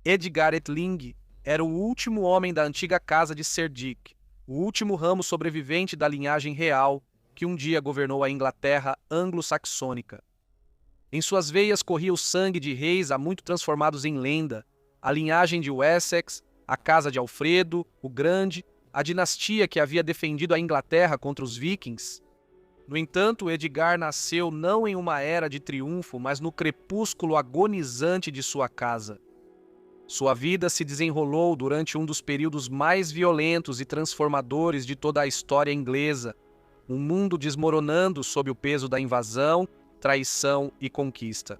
Edgar Ettling era o último homem da antiga casa de Cerdic, o último ramo sobrevivente da linhagem real que um dia governou a Inglaterra anglo-saxônica. Em suas veias corria o sangue de reis há muito transformados em lenda, a linhagem de Wessex, a casa de Alfredo, o Grande, a dinastia que havia defendido a Inglaterra contra os vikings. No entanto, Edgar nasceu não em uma era de triunfo, mas no crepúsculo agonizante de sua casa. Sua vida se desenrolou durante um dos períodos mais violentos e transformadores de toda a história inglesa, um mundo desmoronando sob o peso da invasão, traição e conquista.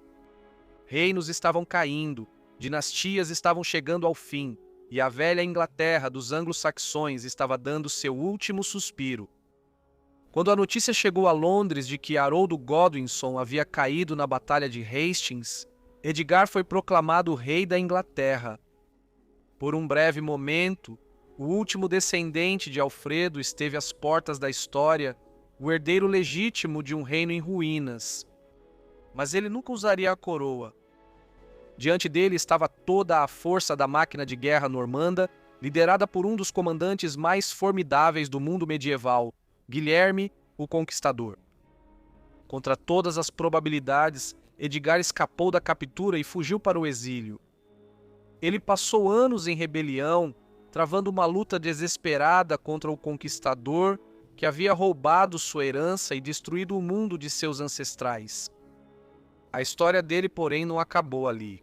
Reinos estavam caindo, dinastias estavam chegando ao fim, e a velha Inglaterra dos anglo-saxões estava dando seu último suspiro. Quando a notícia chegou a Londres de que Haroldo Godwinson havia caído na Batalha de Hastings, Edgar foi proclamado rei da Inglaterra. Por um breve momento, o último descendente de Alfredo esteve às portas da história, o herdeiro legítimo de um reino em ruínas. Mas ele nunca usaria a coroa. Diante dele estava toda a força da máquina de guerra normanda, liderada por um dos comandantes mais formidáveis do mundo medieval, Guilherme, o Conquistador. Contra todas as probabilidades, Edgar escapou da captura e fugiu para o exílio. Ele passou anos em rebelião, travando uma luta desesperada contra o conquistador que havia roubado sua herança e destruído o mundo de seus ancestrais. A história dele, porém, não acabou ali.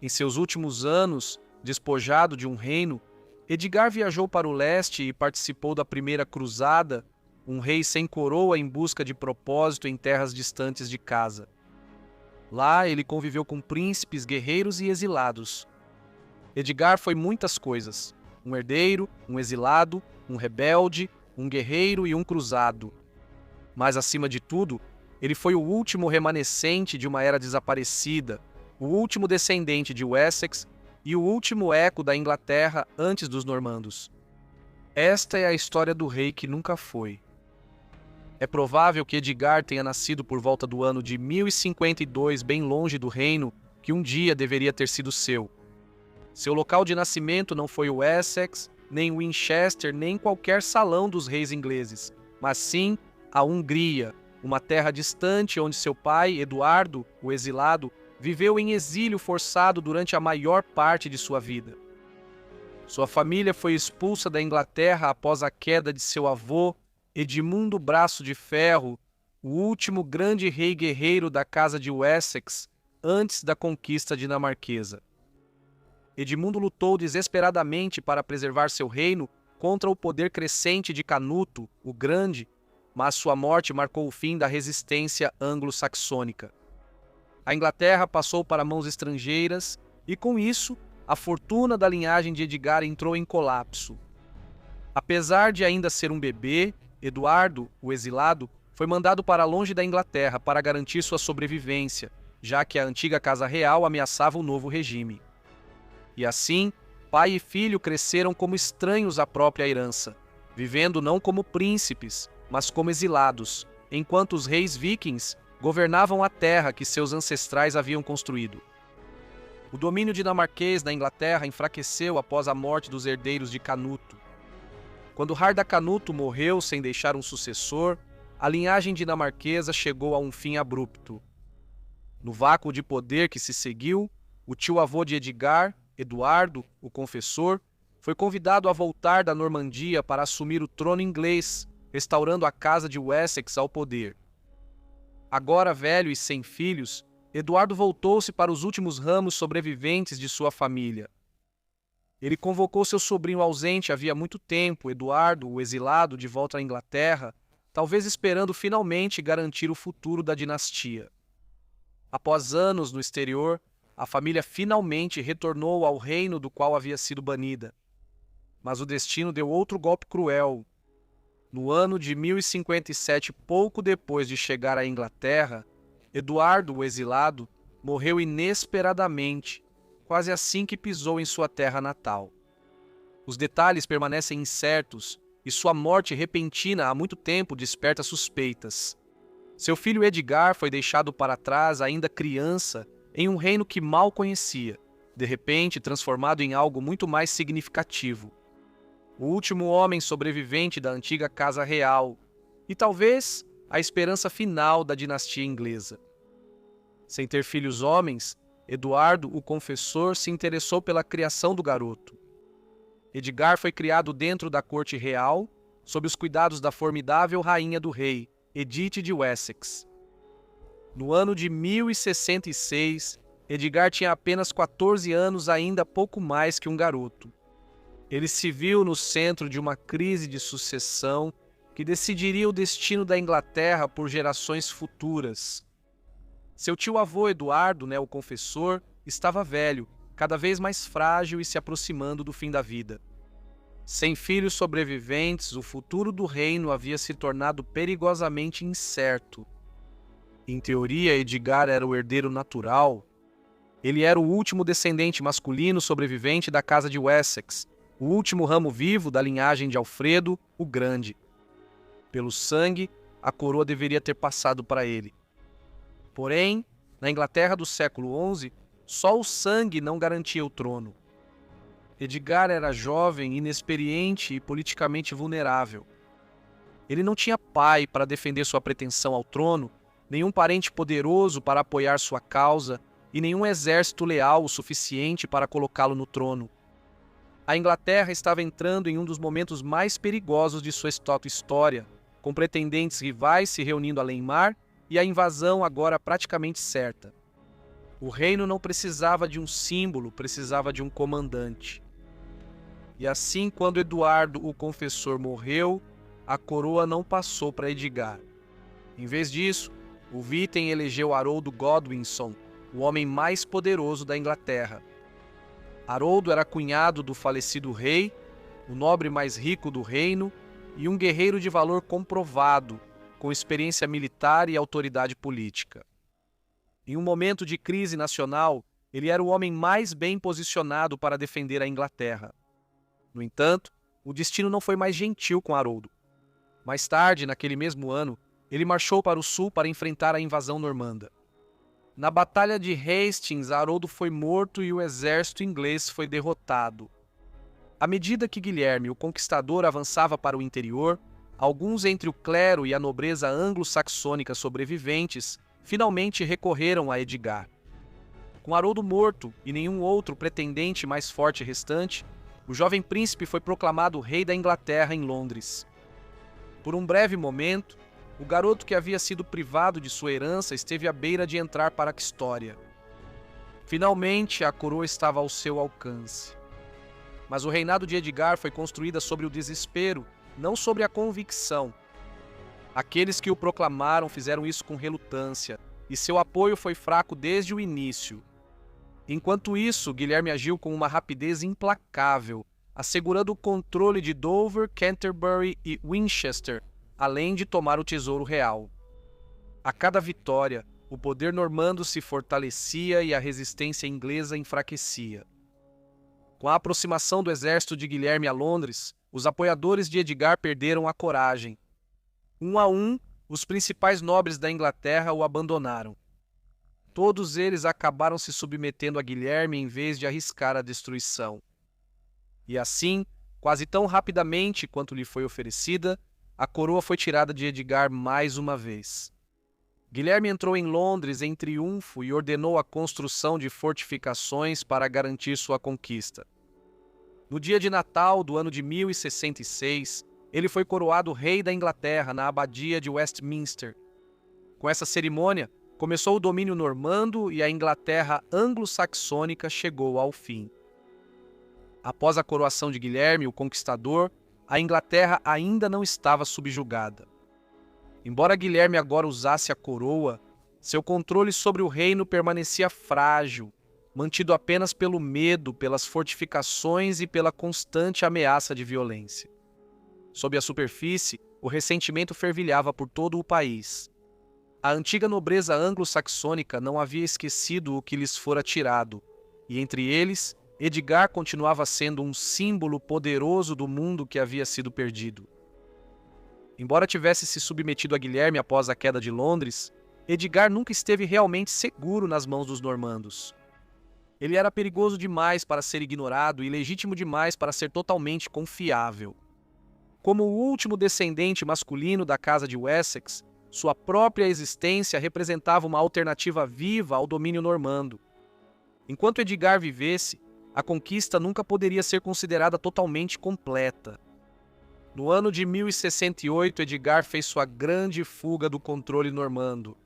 Em seus últimos anos, despojado de um reino, Edgar viajou para o leste e participou da Primeira Cruzada, um rei sem coroa em busca de propósito em terras distantes de casa. Lá ele conviveu com príncipes, guerreiros e exilados. Edgar foi muitas coisas: um herdeiro, um exilado, um rebelde, um guerreiro e um cruzado. Mas, acima de tudo, ele foi o último remanescente de uma era desaparecida, o último descendente de Wessex e o último eco da Inglaterra antes dos normandos. Esta é a história do rei que nunca foi. É provável que Edgar tenha nascido por volta do ano de 1052, bem longe do reino que um dia deveria ter sido seu. Seu local de nascimento não foi o Essex, nem Winchester, nem qualquer salão dos reis ingleses, mas sim a Hungria, uma terra distante onde seu pai, Eduardo, o exilado, viveu em exílio forçado durante a maior parte de sua vida. Sua família foi expulsa da Inglaterra após a queda de seu avô, Edmundo Braço de Ferro, o último grande rei guerreiro da casa de Wessex, antes da conquista dinamarquesa. Edmundo lutou desesperadamente para preservar seu reino contra o poder crescente de Canuto, o Grande, mas sua morte marcou o fim da resistência anglo-saxônica. A Inglaterra passou para mãos estrangeiras e, com isso, a fortuna da linhagem de Edgar entrou em colapso. Apesar de ainda ser um bebê, Eduardo, o exilado, foi mandado para longe da Inglaterra para garantir sua sobrevivência, já que a antiga Casa Real ameaçava o novo regime. E assim, pai e filho cresceram como estranhos à própria herança, vivendo não como príncipes, mas como exilados, enquanto os reis vikings governavam a terra que seus ancestrais haviam construído. O domínio dinamarquês na Inglaterra enfraqueceu após a morte dos herdeiros de Canuto. Quando Harda Canuto morreu sem deixar um sucessor, a linhagem dinamarquesa chegou a um fim abrupto. No vácuo de poder que se seguiu, o tio-avô de Edgar, Eduardo, o Confessor, foi convidado a voltar da Normandia para assumir o trono inglês, restaurando a casa de Wessex ao poder. Agora velho e sem filhos, Eduardo voltou-se para os últimos ramos sobreviventes de sua família. Ele convocou seu sobrinho ausente havia muito tempo, Eduardo, o exilado, de volta à Inglaterra, talvez esperando finalmente garantir o futuro da dinastia. Após anos no exterior, a família finalmente retornou ao reino do qual havia sido banida. Mas o destino deu outro golpe cruel. No ano de 1057, pouco depois de chegar à Inglaterra, Eduardo, o exilado, morreu inesperadamente, quase assim que pisou em sua terra natal. Os detalhes permanecem incertos e sua morte repentina há muito tempo desperta suspeitas. Seu filho Edgar foi deixado para trás ainda criança em um reino que mal conhecia, de repente transformado em algo muito mais significativo. O último homem sobrevivente da antiga Casa Real e talvez a esperança final da dinastia inglesa. Sem ter filhos homens, Eduardo, o Confessor, se interessou pela criação do garoto. Edgar foi criado dentro da corte real, sob os cuidados da formidável rainha do rei, Edith de Wessex. No ano de 1066, Edgar tinha apenas 14 anos, ainda pouco mais que um garoto. Ele se viu no centro de uma crise de sucessão que decidiria o destino da Inglaterra por gerações futuras. Seu tio-avô Eduardo, o Confessor, estava velho, cada vez mais frágil e se aproximando do fim da vida. Sem filhos sobreviventes, o futuro do reino havia se tornado perigosamente incerto. Em teoria, Edgar era o herdeiro natural. Ele era o último descendente masculino sobrevivente da Casa de Wessex, o último ramo vivo da linhagem de Alfredo, o Grande. Pelo sangue, a coroa deveria ter passado para ele. Porém, na Inglaterra do século XI, só o sangue não garantia o trono. Edgar era jovem, inexperiente e politicamente vulnerável. Ele não tinha pai para defender sua pretensão ao trono, nenhum parente poderoso para apoiar sua causa e nenhum exército leal o suficiente para colocá-lo no trono. A Inglaterra estava entrando em um dos momentos mais perigosos de sua história, com pretendentes rivais se reunindo além-mar e a invasão agora praticamente certa. O reino não precisava de um símbolo, precisava de um comandante. E assim, quando Eduardo, o Confessor, morreu, a coroa não passou para Edgar. Em vez disso, o Vitem elegeu Haroldo Godwinson, o homem mais poderoso da Inglaterra. Haroldo era cunhado do falecido rei, o nobre mais rico do reino e um guerreiro de valor comprovado, com experiência militar e autoridade política. Em um momento de crise nacional, ele era o homem mais bem posicionado para defender a Inglaterra. No entanto, o destino não foi mais gentil com Haroldo. Mais tarde, naquele mesmo ano, ele marchou para o sul para enfrentar a invasão normanda. Na Batalha de Hastings, Haroldo foi morto e o exército inglês foi derrotado. À medida que Guilherme, o Conquistador, avançava para o interior, alguns entre o clero e a nobreza anglo-saxônica sobreviventes finalmente recorreram a Edgar. Com Haroldo morto e nenhum outro pretendente mais forte restante, o jovem príncipe foi proclamado rei da Inglaterra em Londres. Por um breve momento, o garoto que havia sido privado de sua herança esteve à beira de entrar para a história. Finalmente, a coroa estava ao seu alcance. Mas o reinado de Edgar foi construído sobre o desespero, não sobre a convicção. Aqueles que o proclamaram fizeram isso com relutância, e seu apoio foi fraco desde o início. Enquanto isso, Guilherme agiu com uma rapidez implacável, assegurando o controle de Dover, Canterbury e Winchester, além de tomar o tesouro real. A cada vitória, o poder normando se fortalecia e a resistência inglesa enfraquecia. Com a aproximação do exército de Guilherme a Londres, os apoiadores de Edgar perderam a coragem. Um a um, os principais nobres da Inglaterra o abandonaram. Todos eles acabaram se submetendo a Guilherme em vez de arriscar a destruição. E assim, quase tão rapidamente quanto lhe foi oferecida, a coroa foi tirada de Edgar mais uma vez. Guilherme entrou em Londres em triunfo e ordenou a construção de fortificações para garantir sua conquista. No dia de Natal do ano de 1066, ele foi coroado rei da Inglaterra na abadia de Westminster. Com essa cerimônia, começou o domínio normando e a Inglaterra anglo-saxônica chegou ao fim. Após a coroação de Guilherme, o Conquistador, a Inglaterra ainda não estava subjugada. Embora Guilherme agora usasse a coroa, seu controle sobre o reino permanecia frágil, mantido apenas pelo medo, pelas fortificações e pela constante ameaça de violência. Sob a superfície, o ressentimento fervilhava por todo o país. A antiga nobreza anglo-saxônica não havia esquecido o que lhes fora tirado, e entre eles, Edgar continuava sendo um símbolo poderoso do mundo que havia sido perdido. Embora tivesse se submetido a Guilherme após a queda de Londres, Edgar nunca esteve realmente seguro nas mãos dos normandos. Ele era perigoso demais para ser ignorado e legítimo demais para ser totalmente confiável. Como o último descendente masculino da casa de Wessex, sua própria existência representava uma alternativa viva ao domínio normando. Enquanto Edgar vivesse, a conquista nunca poderia ser considerada totalmente completa. No ano de 1068, Edgar fez sua grande fuga do controle normando.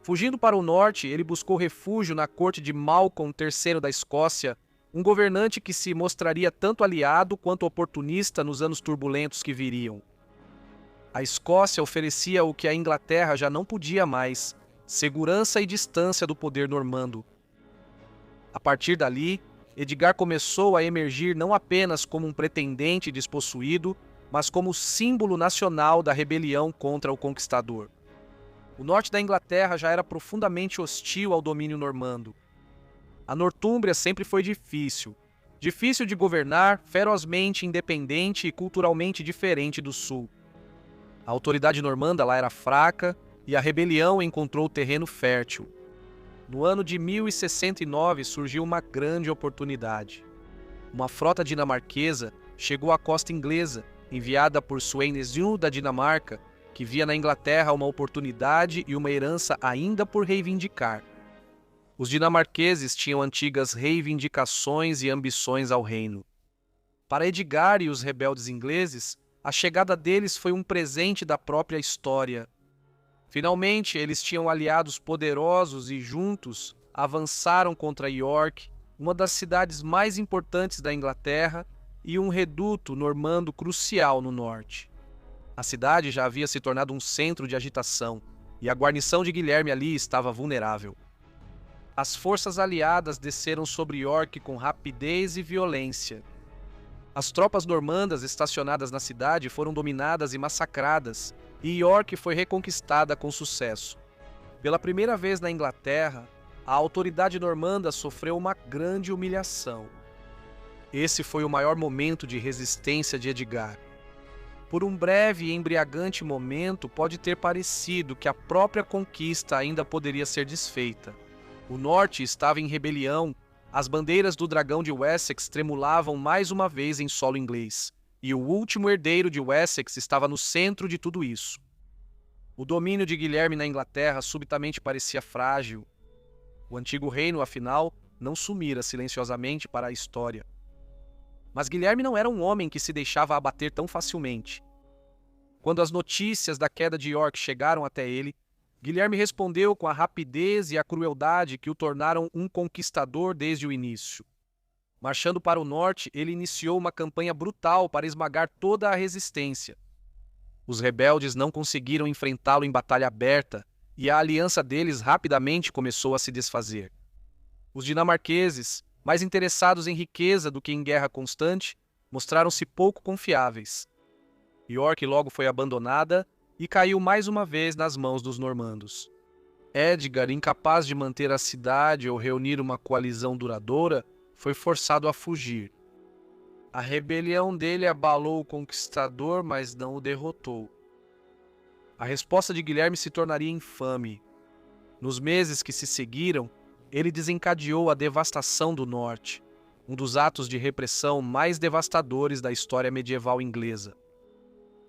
Fugindo para o norte, ele buscou refúgio na corte de Malcolm III da Escócia, um governante que se mostraria tanto aliado quanto oportunista nos anos turbulentos que viriam. A Escócia oferecia o que a Inglaterra já não podia mais: segurança e distância do poder normando. A partir dali, Edgar começou a emergir não apenas como um pretendente despossuído, mas como símbolo nacional da rebelião contra o conquistador. O norte da Inglaterra já era profundamente hostil ao domínio normando. A Nortúmbria sempre foi difícil de governar, ferozmente independente e culturalmente diferente do sul. A autoridade normanda lá era fraca e a rebelião encontrou terreno fértil. No ano de 1069 surgiu uma grande oportunidade. Uma frota dinamarquesa chegou à costa inglesa, enviada por Sweynesen da Dinamarca, que via na Inglaterra uma oportunidade e uma herança ainda por reivindicar. Os dinamarqueses tinham antigas reivindicações e ambições ao reino. Para Edgar e os rebeldes ingleses, a chegada deles foi um presente da própria história. Finalmente, eles tinham aliados poderosos e juntos avançaram contra York, uma das cidades mais importantes da Inglaterra e um reduto normando crucial no norte. A cidade já havia se tornado um centro de agitação e a guarnição de Guilherme ali estava vulnerável. As forças aliadas desceram sobre York com rapidez e violência. As tropas normandas estacionadas na cidade foram dominadas e massacradas, e York foi reconquistada com sucesso. Pela primeira vez na Inglaterra, a autoridade normanda sofreu uma grande humilhação. Esse foi o maior momento de resistência de Edgar. Por um breve e embriagante momento, pode ter parecido que a própria conquista ainda poderia ser desfeita. O norte estava em rebelião, as bandeiras do dragão de Wessex tremulavam mais uma vez em solo inglês, e o último herdeiro de Wessex estava no centro de tudo isso. O domínio de Guilherme na Inglaterra subitamente parecia frágil. O antigo reino, afinal, não sumira silenciosamente para a história. Mas Guilherme não era um homem que se deixava abater tão facilmente. Quando as notícias da queda de York chegaram até ele, Guilherme respondeu com a rapidez e a crueldade que o tornaram um conquistador desde o início. Marchando para o norte, ele iniciou uma campanha brutal para esmagar toda a resistência. Os rebeldes não conseguiram enfrentá-lo em batalha aberta e a aliança deles rapidamente começou a se desfazer. Os dinamarqueses, mais interessados em riqueza do que em guerra constante, mostraram-se pouco confiáveis. York logo foi abandonada e caiu mais uma vez nas mãos dos normandos. Edgar, incapaz de manter a cidade ou reunir uma coalizão duradoura, foi forçado a fugir. A rebelião dele abalou o conquistador, mas não o derrotou. A resposta de Guilherme se tornaria infame. Nos meses que se seguiram, ele desencadeou a devastação do norte, um dos atos de repressão mais devastadores da história medieval inglesa.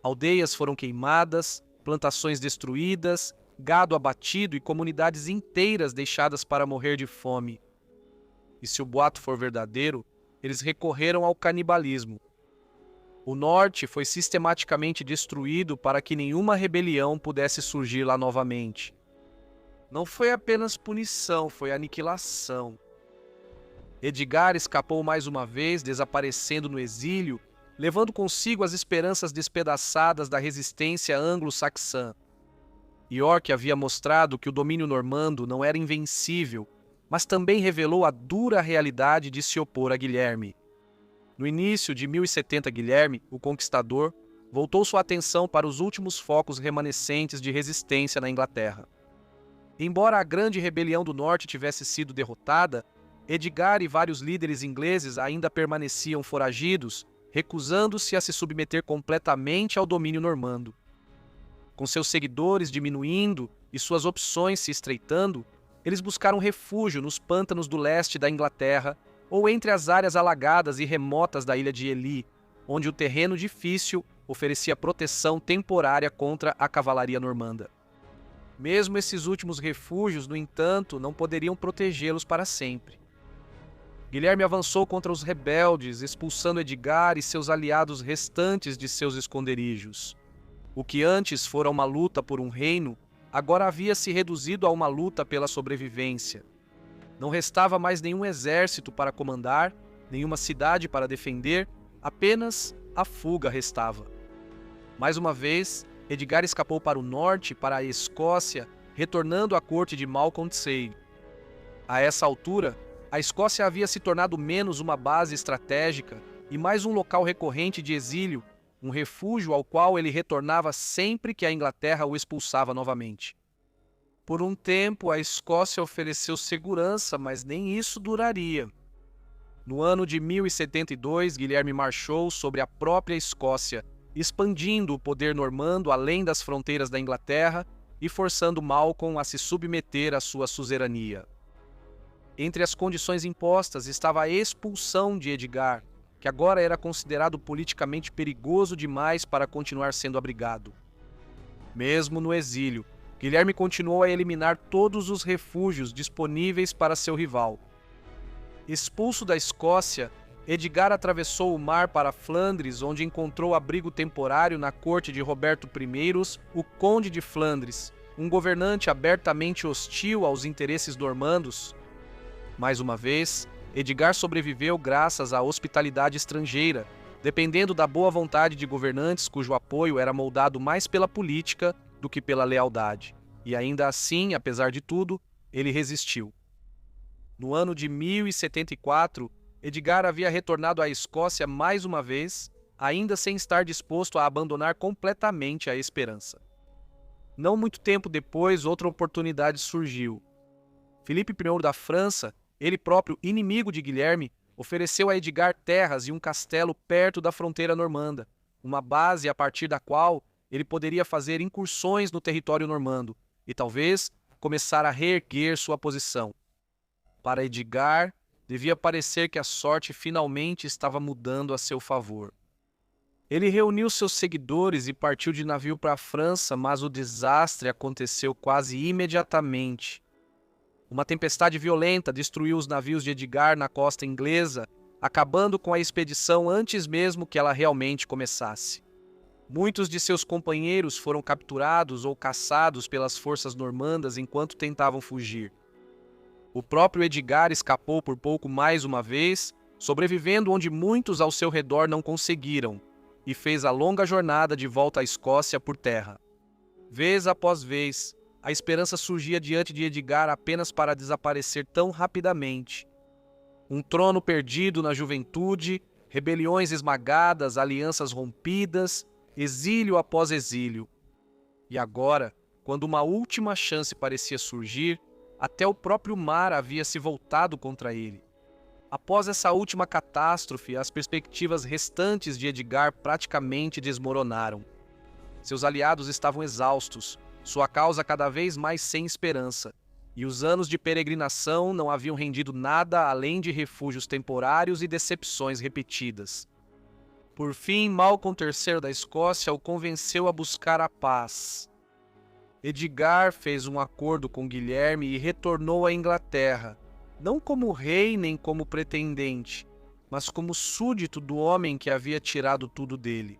Aldeias foram queimadas, plantações destruídas, gado abatido e comunidades inteiras deixadas para morrer de fome. E se o boato for verdadeiro, eles recorreram ao canibalismo. O norte foi sistematicamente destruído para que nenhuma rebelião pudesse surgir lá novamente. Não foi apenas punição, foi aniquilação. Edgar escapou mais uma vez, desaparecendo no exílio, levando consigo as esperanças despedaçadas da resistência anglo-saxã. York havia mostrado que o domínio normando não era invencível, mas também revelou a dura realidade de se opor a Guilherme. No início de 1070, Guilherme, o Conquistador, voltou sua atenção para os últimos focos remanescentes de resistência na Inglaterra. Embora a grande rebelião do norte tivesse sido derrotada, Edgar e vários líderes ingleses ainda permaneciam foragidos, recusando-se a se submeter completamente ao domínio normando. Com seus seguidores diminuindo e suas opções se estreitando, Eles buscaram refúgio nos pântanos do leste da Inglaterra ou entre as áreas alagadas e remotas da ilha de Ely, onde o terreno difícil oferecia proteção temporária contra a cavalaria normanda. Mesmo esses últimos refúgios, no entanto, não poderiam protegê-los para sempre. Guilherme avançou contra os rebeldes, expulsando Edgar e seus aliados restantes de seus esconderijos. O que antes fora uma luta por um reino, agora havia se reduzido a uma luta pela sobrevivência. Não restava mais nenhum exército para comandar, nenhuma cidade para defender, apenas a fuga restava. Mais uma vez, Edgar escapou para o norte, para a Escócia, retornando à corte de Malcolm Cade. A essa altura, a Escócia havia se tornado menos uma base estratégica e mais um local recorrente de exílio, um refúgio ao qual ele retornava sempre que a Inglaterra o expulsava novamente. Por um tempo, a Escócia ofereceu segurança, mas nem isso duraria. No ano de 1072, Guilherme marchou sobre a própria Escócia, expandindo o poder normando além das fronteiras da Inglaterra e forçando Malcolm a se submeter à sua suzerania. Entre as condições impostas estava a expulsão de Edgar, que agora era considerado politicamente perigoso demais para continuar sendo abrigado. Mesmo no exílio, Guilherme continuou a eliminar todos os refúgios disponíveis para seu rival. Expulso da Escócia, Edgar atravessou o mar para Flandres, onde encontrou abrigo temporário na corte de Roberto I, o Conde de Flandres, um governante abertamente hostil aos interesses normandos. Mais uma vez, Edgar sobreviveu graças à hospitalidade estrangeira, dependendo da boa vontade de governantes cujo apoio era moldado mais pela política do que pela lealdade. E ainda assim, apesar de tudo, ele resistiu. No ano de 1074, Edgar havia retornado à Escócia mais uma vez, ainda sem estar disposto a abandonar completamente a esperança. Não muito tempo depois, outra oportunidade surgiu. Filipe I da França, ele próprio inimigo de Guilherme, ofereceu a Edgar terras e um castelo perto da fronteira normanda, uma base a partir da qual ele poderia fazer incursões no território normando e talvez começar a reerguer sua posição. Para Edgar, devia parecer que a sorte finalmente estava mudando a seu favor. Ele reuniu seus seguidores e partiu de navio para a França, mas o desastre aconteceu quase imediatamente. Uma tempestade violenta destruiu os navios de Edgar na costa inglesa, acabando com a expedição antes mesmo que ela realmente começasse. Muitos de seus companheiros foram capturados ou caçados pelas forças normandas enquanto tentavam fugir. O próprio Edgar escapou por pouco mais uma vez, sobrevivendo onde muitos ao seu redor não conseguiram, e fez a longa jornada de volta à Escócia por terra. Vez após vez, a esperança surgia diante de Edgar apenas para desaparecer tão rapidamente. Um trono perdido na juventude, rebeliões esmagadas, alianças rompidas, exílio após exílio. E agora, quando uma última chance parecia surgir, até o próprio mar havia se voltado contra ele. Após essa última catástrofe, as perspectivas restantes de Edgar praticamente desmoronaram. Seus aliados estavam exaustos, sua causa cada vez mais sem esperança, e os anos de peregrinação não haviam rendido nada além de refúgios temporários e decepções repetidas. Por fim, Malcolm III da Escócia o convenceu a buscar a paz. Edgar fez um acordo com Guilherme e retornou à Inglaterra, não como rei nem como pretendente, mas como súdito do homem que havia tirado tudo dele.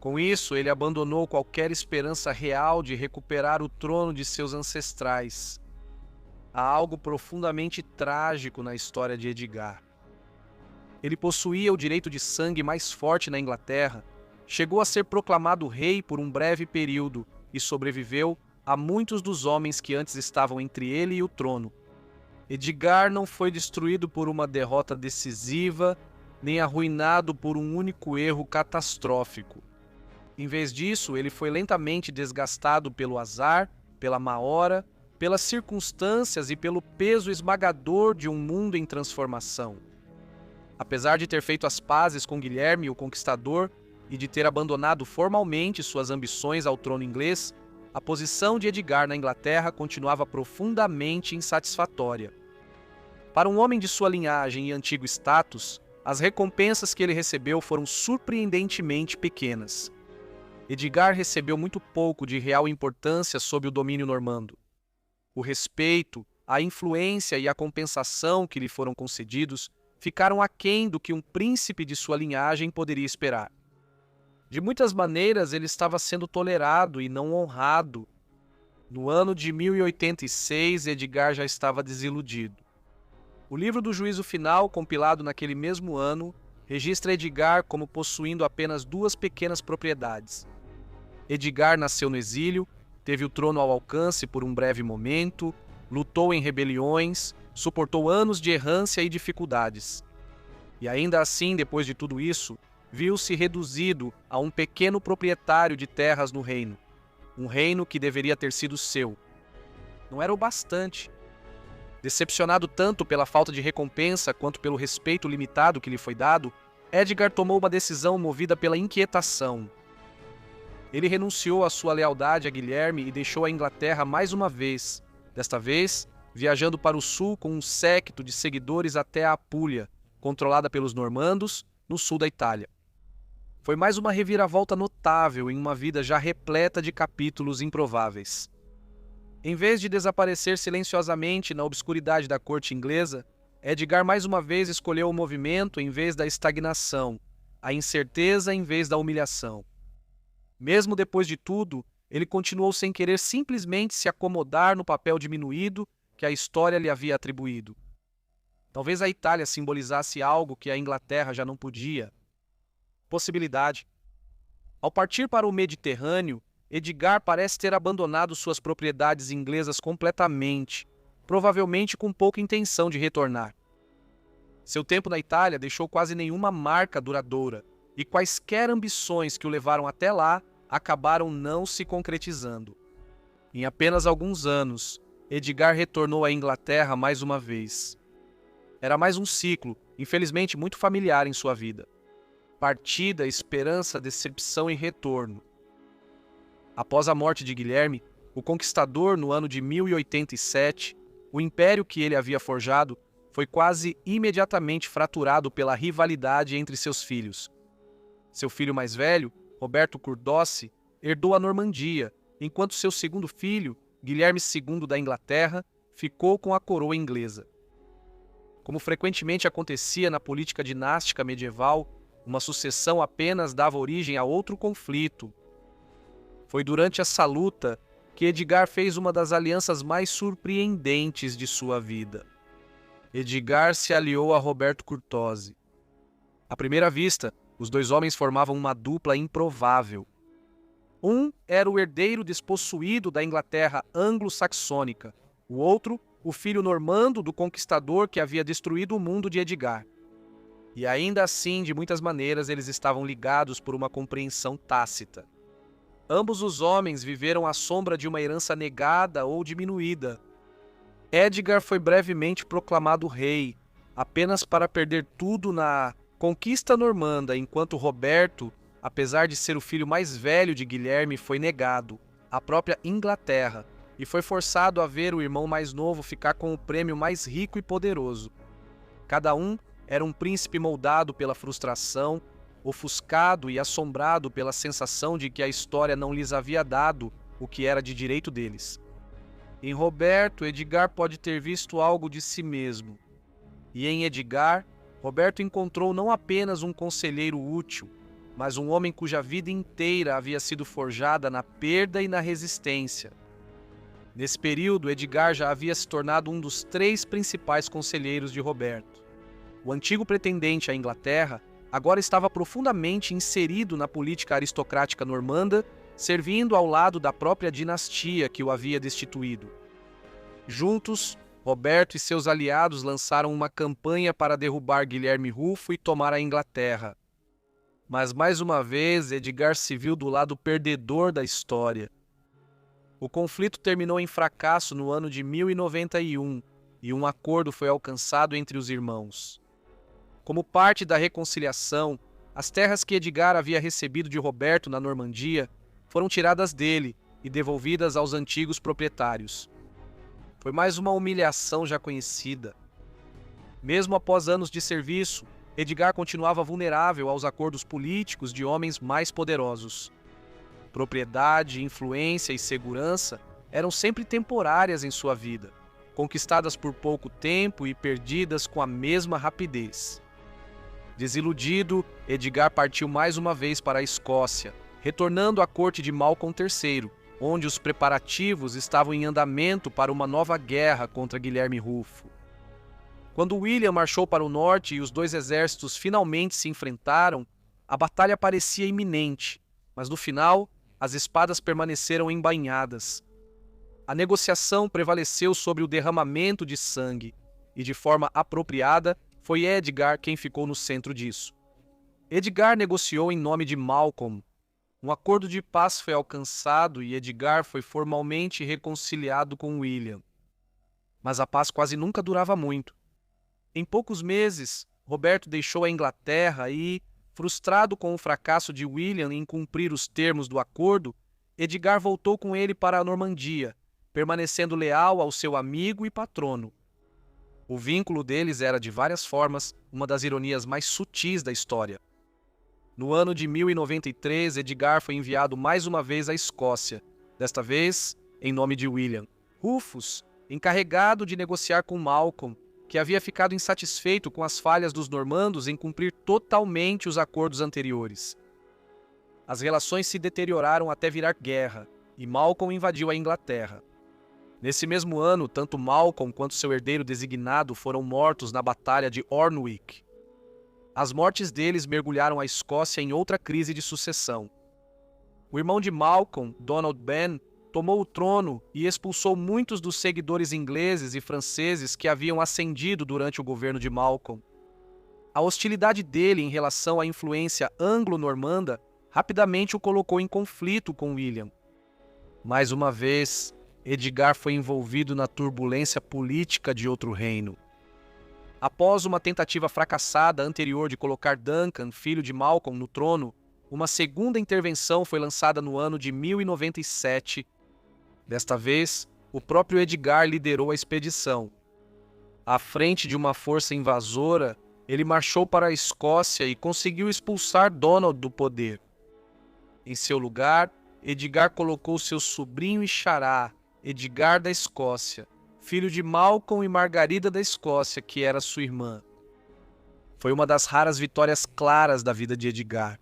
Com isso, ele abandonou qualquer esperança real de recuperar o trono de seus ancestrais. Há algo profundamente trágico na história de Edgar. Ele possuía o direito de sangue mais forte na Inglaterra, chegou a ser proclamado rei por um breve período e sobreviveu a muitos dos homens que antes estavam entre ele e o trono. Edgar não foi destruído por uma derrota decisiva, nem arruinado por um único erro catastrófico. Em vez disso, ele foi lentamente desgastado pelo azar, pela má hora, pelas circunstâncias e pelo peso esmagador de um mundo em transformação. Apesar de ter feito as pazes com Guilherme, o Conquistador, e de ter abandonado formalmente suas ambições ao trono inglês, a posição de Edgar na Inglaterra continuava profundamente insatisfatória. Para um homem de sua linhagem e antigo status, as recompensas que ele recebeu foram surpreendentemente pequenas. Edgar recebeu muito pouco de real importância sob o domínio normando. O respeito, a influência e a compensação que lhe foram concedidos ficaram aquém do que um príncipe de sua linhagem poderia esperar. De muitas maneiras, ele estava sendo tolerado e não honrado. No ano de 1086, Edgar já estava desiludido. O livro do Juízo Final, compilado naquele mesmo ano, registra Edgar como possuindo apenas 2 pequenas propriedades. Edgar nasceu no exílio, teve o trono ao alcance por um breve momento, lutou em rebeliões, suportou anos de errância e dificuldades. E ainda assim, depois de tudo isso, viu-se reduzido a um pequeno proprietário de terras no reino. Um reino que deveria ter sido seu. Não era o bastante. Decepcionado tanto pela falta de recompensa quanto pelo respeito limitado que lhe foi dado, Edgar tomou uma decisão movida pela inquietação. Ele renunciou à sua lealdade a Guilherme e deixou a Inglaterra mais uma vez, desta vez viajando para o sul com um séquito de seguidores até a Apulia, controlada pelos normandos, no sul da Itália. Foi mais uma reviravolta notável em uma vida já repleta de capítulos improváveis. Em vez de desaparecer silenciosamente na obscuridade da corte inglesa, Edgar mais uma vez escolheu o movimento em vez da estagnação, a incerteza em vez da humilhação. Mesmo depois de tudo, ele continuou sem querer simplesmente se acomodar no papel diminuído que a história lhe havia atribuído. Talvez a Itália simbolizasse algo que a Inglaterra já não podia. Possibilidade. Ao partir para o Mediterrâneo, Edgar parece ter abandonado suas propriedades inglesas completamente, provavelmente com pouca intenção de retornar. Seu tempo na Itália deixou quase nenhuma marca duradoura, e quaisquer ambições que o levaram até lá acabaram não se concretizando. Em apenas alguns anos, Edgar retornou à Inglaterra mais uma vez. Era mais um ciclo, infelizmente muito familiar em sua vida. Partida, esperança, decepção e retorno. Após a morte de Guilherme, o conquistador, no ano de 1087, o império que ele havia forjado foi quase imediatamente fraturado pela rivalidade entre seus filhos. Seu filho mais velho, Roberto Curdossi, herdou a Normandia, enquanto seu segundo filho, Guilherme II da Inglaterra, ficou com a coroa inglesa. Como frequentemente acontecia na política dinástica medieval, uma sucessão apenas dava origem a outro conflito. Foi durante essa luta que Edgar fez uma das alianças mais surpreendentes de sua vida. Edgar se aliou a Roberto Curtosi. À primeira vista, os dois homens formavam uma dupla improvável. Um era o herdeiro despossuído da Inglaterra anglo-saxônica, o outro, o filho normando do conquistador que havia destruído o mundo de Edgar. E ainda assim, de muitas maneiras, eles estavam ligados por uma compreensão tácita. Ambos os homens viveram à sombra de uma herança negada ou diminuída. Edgar foi brevemente proclamado rei, apenas para perder tudo na conquista normanda, enquanto Roberto, apesar de ser o filho mais velho de Guilherme, foi negado à própria Inglaterra e foi forçado a ver o irmão mais novo ficar com o prêmio mais rico e poderoso. Cada um era um príncipe moldado pela frustração, ofuscado e assombrado pela sensação de que a história não lhes havia dado o que era de direito deles. Em Roberto, Edgar pode ter visto algo de si mesmo. E em Edgar, Roberto encontrou não apenas um conselheiro útil, mas um homem cuja vida inteira havia sido forjada na perda e na resistência. Nesse período, Edgar já havia se tornado um dos 3 principais conselheiros de Roberto. O antigo pretendente à Inglaterra agora estava profundamente inserido na política aristocrática normanda, servindo ao lado da própria dinastia que o havia destituído. Juntos, Roberto e seus aliados lançaram uma campanha para derrubar Guilherme Rufo e tomar a Inglaterra. Mas mais uma vez, Edgar se viu do lado perdedor da história. O conflito terminou em fracasso no ano de 1091 e um acordo foi alcançado entre os irmãos. Como parte da reconciliação, as terras que Edgar havia recebido de Roberto na Normandia foram tiradas dele e devolvidas aos antigos proprietários. Foi mais uma humilhação já conhecida. Mesmo após anos de serviço, Edgar continuava vulnerável aos acordos políticos de homens mais poderosos. Propriedade, influência e segurança eram sempre temporárias em sua vida, conquistadas por pouco tempo e perdidas com a mesma rapidez. Desiludido, Edgar partiu mais uma vez para a Escócia, retornando à corte de Malcolm III, onde os preparativos estavam em andamento para uma nova guerra contra Guilherme Rufo. Quando William marchou para o norte e os dois exércitos finalmente se enfrentaram, a batalha parecia iminente, mas no final, as espadas permaneceram embainhadas. A negociação prevaleceu sobre o derramamento de sangue, e de forma apropriada, foi Edgar quem ficou no centro disso. Edgar negociou em nome de Malcolm. Um acordo de paz foi alcançado e Edgar foi formalmente reconciliado com William. Mas a paz quase nunca durava muito. Em poucos meses, Roberto deixou a Inglaterra e, frustrado com o fracasso de William em cumprir os termos do acordo, Edgar voltou com ele para a Normandia, permanecendo leal ao seu amigo e patrono. O vínculo deles era, de várias formas, uma das ironias mais sutis da história. No ano de 1093, Edgar foi enviado mais uma vez à Escócia, desta vez em nome de William. Rufus, encarregado de negociar com Malcolm, que havia ficado insatisfeito com as falhas dos normandos em cumprir totalmente os acordos anteriores. As relações se deterioraram até virar guerra, e Malcolm invadiu a Inglaterra. Nesse mesmo ano, tanto Malcolm quanto seu herdeiro designado foram mortos na Batalha de Ornwick. As mortes deles mergulharam a Escócia em outra crise de sucessão. O irmão de Malcolm, Donald Ben, tomou o trono e expulsou muitos dos seguidores ingleses e franceses que haviam ascendido durante o governo de Malcolm. A hostilidade dele em relação à influência anglo-normanda rapidamente o colocou em conflito com William. Mais uma vez, Edgar foi envolvido na turbulência política de outro reino. Após uma tentativa fracassada anterior de colocar Duncan, filho de Malcolm, no trono, uma segunda intervenção foi lançada no ano de 1097. Desta vez, o próprio Edgar liderou a expedição. À frente de uma força invasora, ele marchou para a Escócia e conseguiu expulsar Donald do poder. Em seu lugar, Edgar colocou seu sobrinho e xará, Edgar da Escócia, filho de Malcolm e Margarida da Escócia, que era sua irmã. Foi uma das raras vitórias claras da vida de Edgar.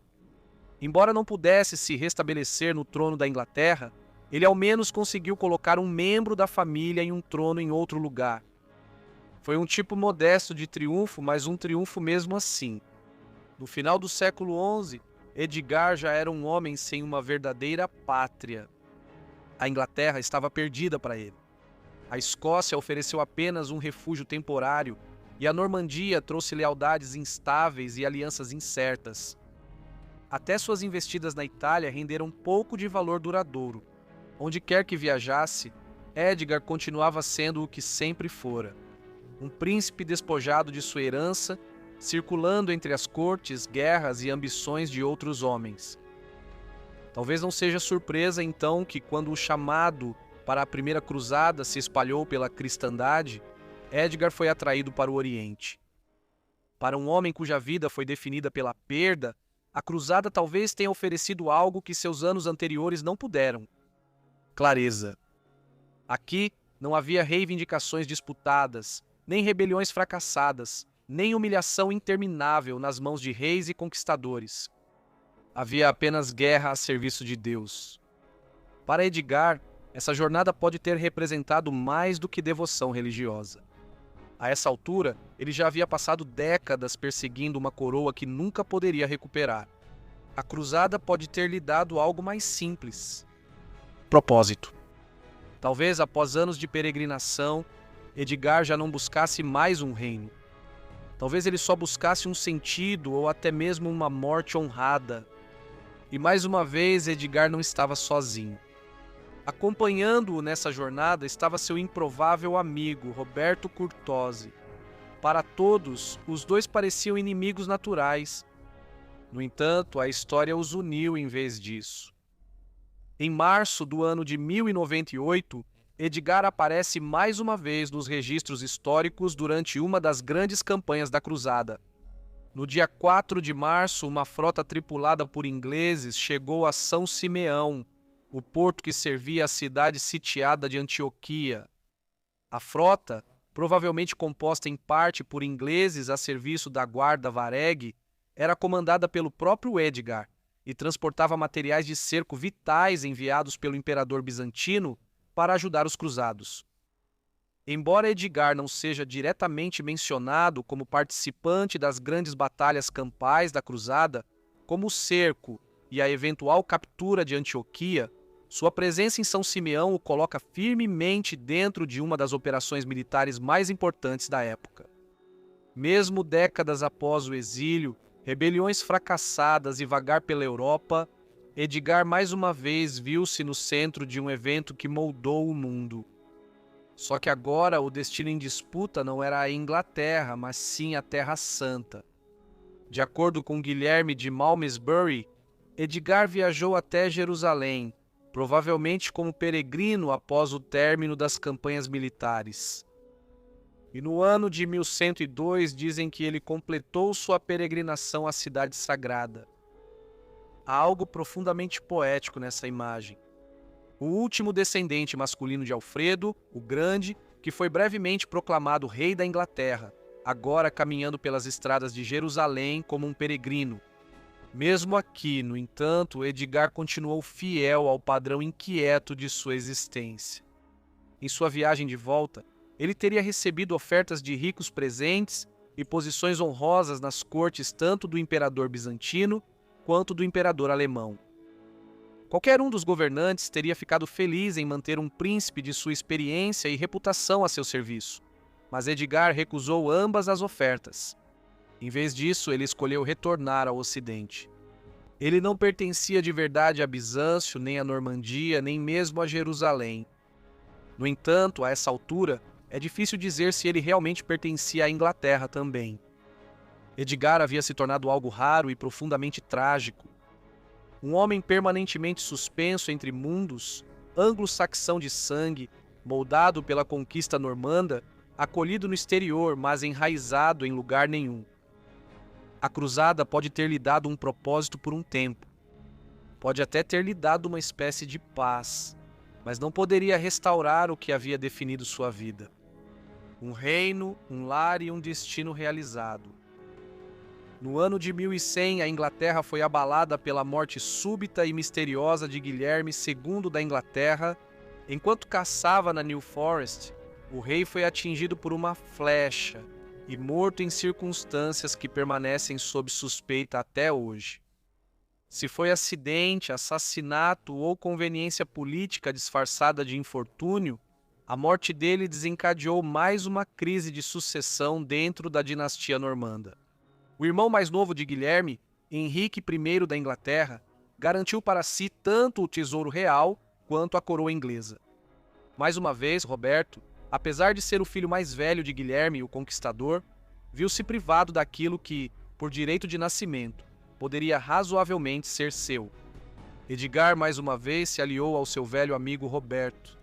Embora não pudesse se restabelecer no trono da Inglaterra, ele ao menos conseguiu colocar um membro da família em um trono em outro lugar. Foi um tipo modesto de triunfo, mas um triunfo mesmo assim. No final do século XI, Edgar já era um homem sem uma verdadeira pátria. A Inglaterra estava perdida para ele. A Escócia ofereceu apenas um refúgio temporário e a Normandia trouxe lealdades instáveis e alianças incertas. Até suas investidas na Itália renderam pouco de valor duradouro. Onde quer que viajasse, Edgar continuava sendo o que sempre fora. Um príncipe despojado de sua herança, circulando entre as cortes, guerras e ambições de outros homens. Talvez não seja surpresa, então, que quando o chamado para a primeira cruzada se espalhou pela cristandade, Edgar foi atraído para o Oriente. Para um homem cuja vida foi definida pela perda, a cruzada talvez tenha oferecido algo que seus anos anteriores não puderam: clareza. Aqui não havia reivindicações disputadas, nem rebeliões fracassadas, nem humilhação interminável nas mãos de reis e conquistadores. Havia apenas guerra a serviço de Deus. Para Edgar, essa jornada pode ter representado mais do que devoção religiosa. A essa altura, ele já havia passado décadas perseguindo uma coroa que nunca poderia recuperar. A cruzada pode ter lhe dado algo mais simples: propósito. Talvez após anos de peregrinação, Edgar já não buscasse mais um reino. Talvez ele só buscasse um sentido ou até mesmo uma morte honrada. E mais uma vez Edgar não estava sozinho. Acompanhando-o nessa jornada estava seu improvável amigo, Roberto Curtose. Para todos, os dois pareciam inimigos naturais. No entanto, a história os uniu em vez disso. Em março do ano de 1098, Edgar aparece mais uma vez nos registros históricos durante uma das grandes campanhas da Cruzada. No dia 4 de março, uma frota tripulada por ingleses chegou a São Simeão, o porto que servia a cidade sitiada de Antioquia. A frota, provavelmente composta em parte por ingleses a serviço da guarda Vareg, era comandada pelo próprio Edgar e transportava materiais de cerco vitais enviados pelo imperador bizantino para ajudar os cruzados. Embora Edgar não seja diretamente mencionado como participante das grandes batalhas campais da cruzada, como o cerco e a eventual captura de Antioquia, sua presença em São Simeão o coloca firmemente dentro de uma das operações militares mais importantes da época. Mesmo décadas após o exílio, rebeliões fracassadas e vagar pela Europa, Edgar mais uma vez viu-se no centro de um evento que moldou o mundo. Só que agora o destino em disputa não era a Inglaterra, mas sim a Terra Santa. De acordo com Guilherme de Malmesbury, Edgar viajou até Jerusalém, provavelmente como peregrino após o término das campanhas militares. E no ano de 1102 dizem que ele completou sua peregrinação à cidade sagrada. Há algo profundamente poético nessa imagem. O último descendente masculino de Alfredo, o Grande, que foi brevemente proclamado rei da Inglaterra, agora caminhando pelas estradas de Jerusalém como um peregrino. Mesmo aqui, no entanto, Edgar continuou fiel ao padrão inquieto de sua existência. Em sua viagem de volta, ele teria recebido ofertas de ricos presentes e posições honrosas nas cortes tanto do imperador bizantino quanto do imperador alemão. Qualquer um dos governantes teria ficado feliz em manter um príncipe de sua experiência e reputação a seu serviço, mas Edgar recusou ambas as ofertas. Em vez disso, ele escolheu retornar ao Ocidente. Ele não pertencia de verdade a Bizâncio, nem a Normandia, nem mesmo a Jerusalém. No entanto, a essa altura, é difícil dizer se ele realmente pertencia à Inglaterra também. Edgar havia se tornado algo raro e profundamente trágico. Um homem permanentemente suspenso entre mundos, anglo-saxão de sangue, moldado pela conquista normanda, acolhido no exterior, mas enraizado em lugar nenhum. A cruzada pode ter lhe dado um propósito por um tempo. Pode até ter lhe dado uma espécie de paz, mas não poderia restaurar o que havia definido sua vida. Um reino, um lar e um destino realizado. No ano de 1100, a Inglaterra foi abalada pela morte súbita e misteriosa de Guilherme II da Inglaterra. Enquanto caçava na New Forest, o rei foi atingido por uma flecha e morto em circunstâncias que permanecem sob suspeita até hoje. Se foi acidente, assassinato ou conveniência política disfarçada de infortúnio, a morte dele desencadeou mais uma crise de sucessão dentro da dinastia normanda. O irmão mais novo de Guilherme, Henrique I da Inglaterra, garantiu para si tanto o tesouro real quanto a coroa inglesa. Mais uma vez, Roberto, apesar de ser o filho mais velho de Guilherme, o Conquistador, viu-se privado daquilo que, por direito de nascimento, poderia razoavelmente ser seu. Edgar mais uma vez se aliou ao seu velho amigo Roberto.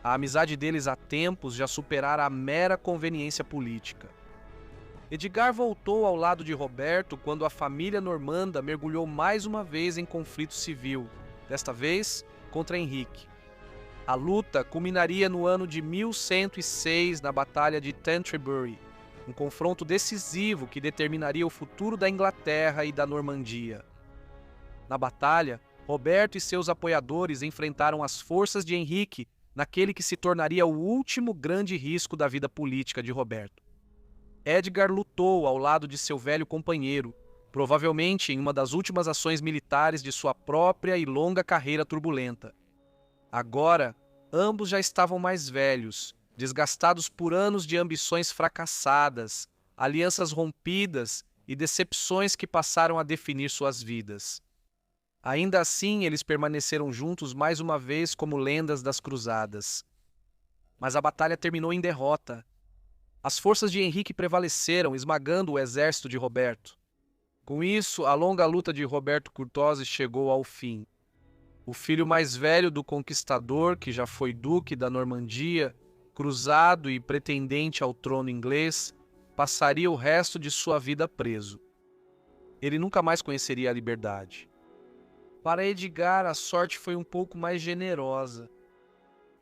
A amizade deles há tempos já superara a mera conveniência política. Edgar voltou ao lado de Roberto quando a família normanda mergulhou mais uma vez em conflito civil, desta vez contra Henrique. A luta culminaria no ano de 1106 na Batalha de Canterbury, um confronto decisivo que determinaria o futuro da Inglaterra e da Normandia. Na batalha, Roberto e seus apoiadores enfrentaram as forças de Henrique naquele que se tornaria o último grande risco da vida política de Roberto. Edgar lutou ao lado de seu velho companheiro, provavelmente em uma das últimas ações militares de sua própria e longa carreira turbulenta. Agora, ambos já estavam mais velhos, desgastados por anos de ambições fracassadas, alianças rompidas e decepções que passaram a definir suas vidas. Ainda assim, eles permaneceram juntos mais uma vez como lendas das cruzadas. Mas a batalha terminou em derrota. As forças de Henrique prevaleceram, esmagando o exército de Roberto. Com isso, a longa luta de Roberto Curtosi chegou ao fim. o filho mais velho do conquistador, que já foi duque da Normandia, cruzado e pretendente ao trono inglês, passaria o resto de sua vida preso. Ele nunca mais conheceria a liberdade. Para Edgar, a sorte foi um pouco mais generosa.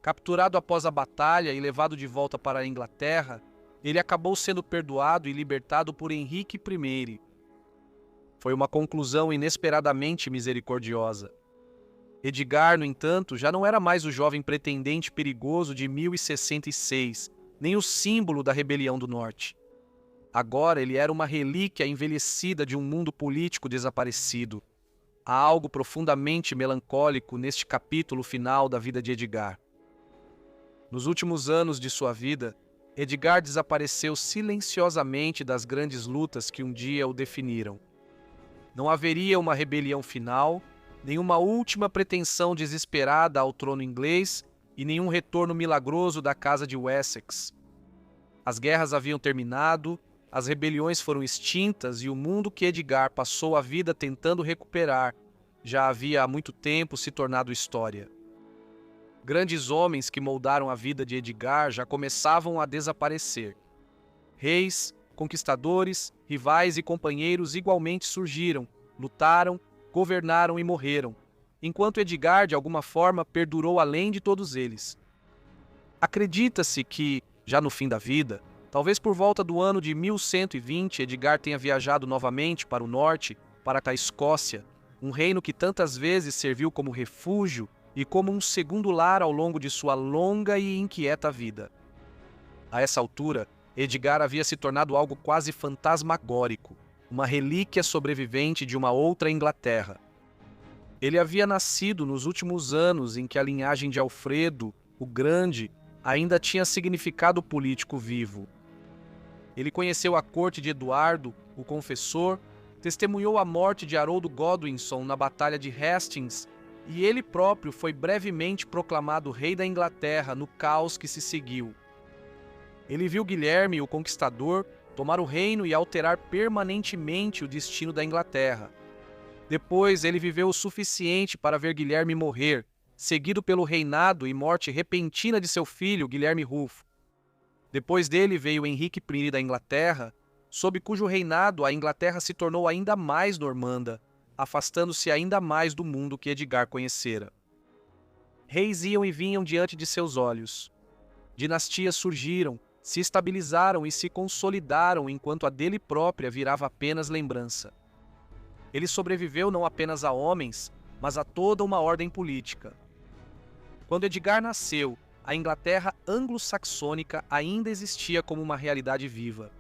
Capturado após a batalha e levado de volta para a Inglaterra, ele acabou sendo perdoado e libertado por Henrique I. Foi uma conclusão inesperadamente misericordiosa. Edgar, no entanto, já não era mais o jovem pretendente perigoso de 1066, nem o símbolo da rebelião do Norte. Agora ele era uma relíquia envelhecida de um mundo político desaparecido. Há algo profundamente melancólico neste capítulo final da vida de Edgar. Nos últimos anos de sua vida, Edgar desapareceu silenciosamente das grandes lutas que um dia o definiram. Não haveria uma rebelião final, nenhuma última pretensão desesperada ao trono inglês e nenhum retorno milagroso da casa de Wessex. As guerras haviam terminado, as rebeliões foram extintas e o mundo que Edgar passou a vida tentando recuperar já havia há muito tempo se tornado história. Grandes homens que moldaram a vida de Edgar já começavam a desaparecer. Reis, conquistadores, rivais e companheiros igualmente surgiram, lutaram, governaram e morreram, enquanto Edgar, de alguma forma, perdurou além de todos eles. Acredita-se que, já no fim da vida, talvez por volta do ano de 1120, Edgar tenha viajado novamente para o norte, para a Escócia, um reino que tantas vezes serviu como refúgio e como um segundo lar ao longo de sua longa e inquieta vida. A essa altura, Edgar havia se tornado algo quase fantasmagórico, uma relíquia sobrevivente de uma outra Inglaterra. Ele havia nascido nos últimos anos em que a linhagem de Alfredo, o Grande, ainda tinha significado político vivo. Ele conheceu a corte de Eduardo, o Confessor, testemunhou a morte de Haroldo Godwinson na Batalha de Hastings e ele próprio foi brevemente proclamado rei da Inglaterra no caos que se seguiu. Ele viu Guilherme, o Conquistador, tomar o reino e alterar permanentemente o destino da Inglaterra. Depois ele viveu o suficiente para ver Guilherme morrer, seguido pelo reinado e morte repentina de seu filho, Guilherme Rufo. Depois dele veio Henrique I da Inglaterra, sob cujo reinado a Inglaterra se tornou ainda mais normanda, afastando-se ainda mais do mundo que Edgar conhecera. Reis iam e vinham diante de seus olhos. Dinastias surgiram, se estabilizaram e se consolidaram enquanto a dele própria virava apenas lembrança. Ele sobreviveu não apenas a homens, mas a toda uma ordem política. Quando Edgar nasceu, a Inglaterra anglo-saxônica ainda existia como uma realidade viva.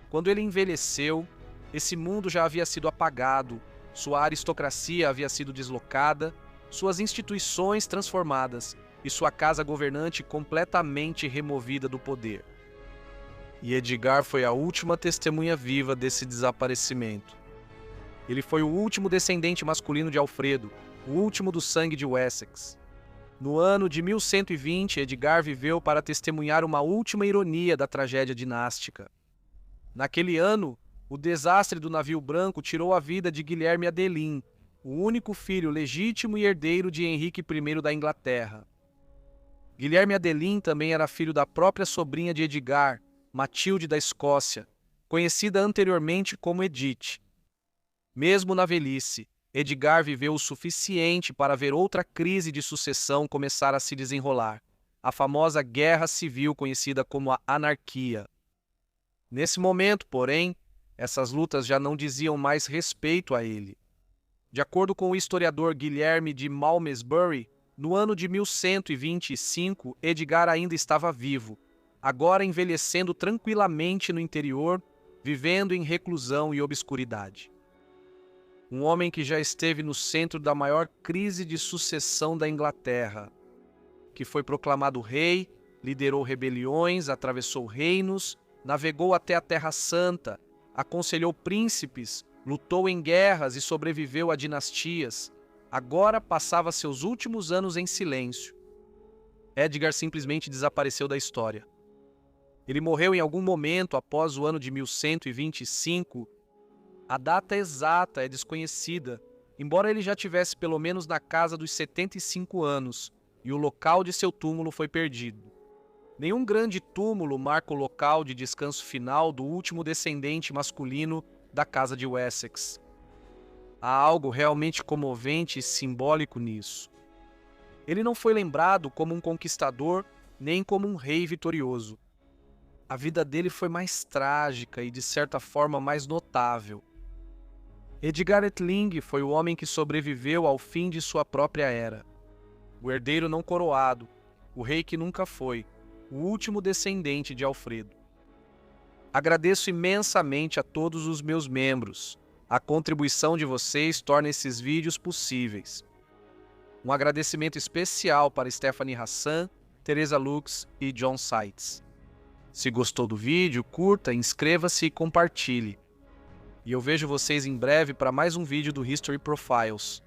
Quando ele envelheceu, esse mundo já havia sido apagado, sua aristocracia havia sido deslocada, suas instituições transformadas e sua casa governante completamente removida do poder. E Edgar foi a última testemunha viva desse desaparecimento. Ele foi o último descendente masculino de Alfredo, o último do sangue de Wessex. No ano de 1120, Edgar viveu para testemunhar uma última ironia da tragédia dinástica. Naquele ano, o desastre do navio branco tirou a vida de Guilherme Adelin, o único filho legítimo e herdeiro de Henrique I da Inglaterra. Guilherme Adelin também era filho da própria sobrinha de Edgar, Matilde da Escócia, conhecida anteriormente como Edith. Mesmo na velhice, Edgar viveu o suficiente para ver outra crise de sucessão começar a se desenrolar, a famosa Guerra Civil conhecida como a Anarquia. Nesse momento, porém, essas lutas já não diziam mais respeito a ele. De acordo com o historiador Guilherme de Malmesbury, no ano de 1125, Edgar ainda estava vivo, agora envelhecendo tranquilamente no interior, vivendo em reclusão e obscuridade. Um homem que já esteve no centro da maior crise de sucessão da Inglaterra, que foi proclamado rei, liderou rebeliões, atravessou reinos, navegou até a Terra Santa, aconselhou príncipes, lutou em guerras e sobreviveu a dinastias, agora passava seus últimos anos em silêncio. Edgar simplesmente desapareceu da história. Ele morreu em algum momento após o ano de 1125. A data exata é desconhecida, embora ele já tivesse pelo menos na casa dos 75 anos e o local de seu túmulo foi perdido. Nenhum grande túmulo marca o local de descanso final do último descendente masculino da casa de Wessex. Há algo realmente comovente e simbólico nisso. Ele não foi lembrado como um conquistador nem como um rei vitorioso. A vida dele foi mais trágica e, de certa forma, mais notável. Edgar Atheling foi o homem que sobreviveu ao fim de sua própria era. O herdeiro não coroado, o rei que nunca foi, o último descendente de Alfredo. Agradeço imensamente a todos os meus membros. A contribuição de vocês torna esses vídeos possíveis. Um agradecimento especial para Stephanie Hassan, Teresa Lux e John Seitz. Se gostou do vídeo, curta, inscreva-se e compartilhe. E eu vejo vocês em breve para mais um vídeo do History Profiles.